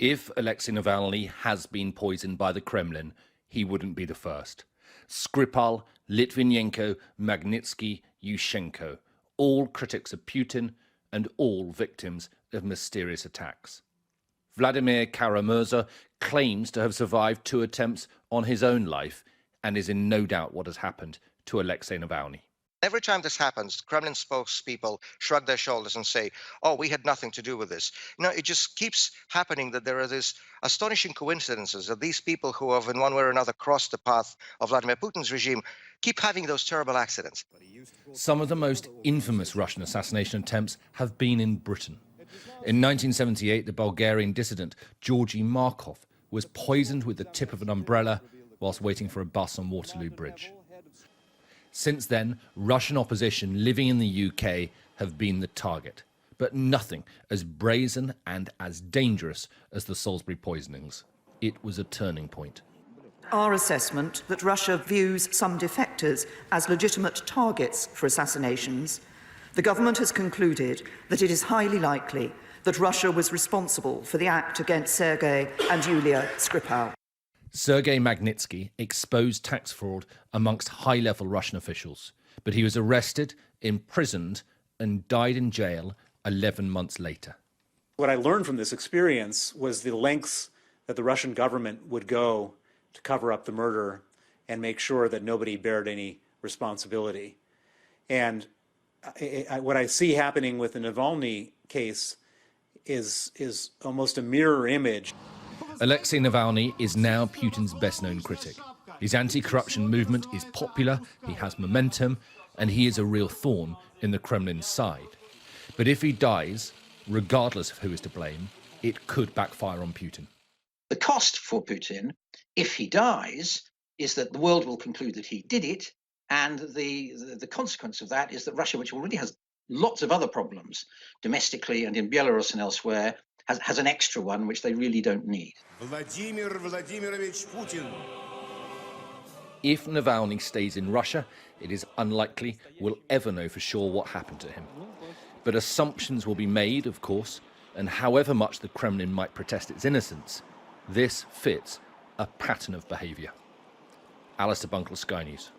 If Alexei Navalny has been poisoned by the Kremlin, he wouldn't be the first. Skripal, Litvinenko, Magnitsky, Yushchenko, all critics of Putin and all victims of mysterious attacks. Vladimir Kara-Murza claims to have survived 2 attempts on his own life and is in no doubt what has happened to Alexei Navalny. Every time this happens, Kremlin spokespeople shrug their shoulders and say, oh, we had nothing to do with this. It just keeps happening that there are these astonishing coincidences that these people who have in one way or another crossed the path of Vladimir Putin's regime keep having those terrible accidents. Some of the most infamous Russian assassination attempts have been in Britain. In 1978, the Bulgarian dissident Georgy Markov was poisoned with the tip of an umbrella whilst waiting for a bus on Waterloo Bridge. Since then, Russian opposition living in the UK have been the target, but nothing as brazen and as dangerous as the Salisbury poisonings. It was a turning point. Our assessment that Russia views some defectors as legitimate targets for assassinations, the government has concluded that it is highly likely that Russia was responsible for the act against Sergei and Yulia Skripal. Sergei Magnitsky exposed tax fraud amongst high-level Russian officials, but he was arrested, imprisoned, and died in jail 11 months later. What I learned from this experience was the lengths that the Russian government would go to cover up the murder and make sure that nobody bared any responsibility. And what I see happening with the Navalny case is almost a mirror image. Alexei Navalny is now Putin's best-known critic. His anti-corruption movement is popular, he has momentum, and he is a real thorn in the Kremlin's side. But if he dies, regardless of who is to blame, it could backfire on Putin. The cost for Putin, if he dies, is that the world will conclude that he did it, and the consequence of that is that Russia, which already has lots of other problems domestically and in Belarus and elsewhere, has an extra one which they really don't need. Vladimir Vladimirovich Putin. If Navalny stays in Russia, it is unlikely we'll ever know for sure what happened to him. But assumptions will be made, of course, and however much the Kremlin might protest its innocence, this fits a pattern of behaviour. Alistair Bunkall, Sky News.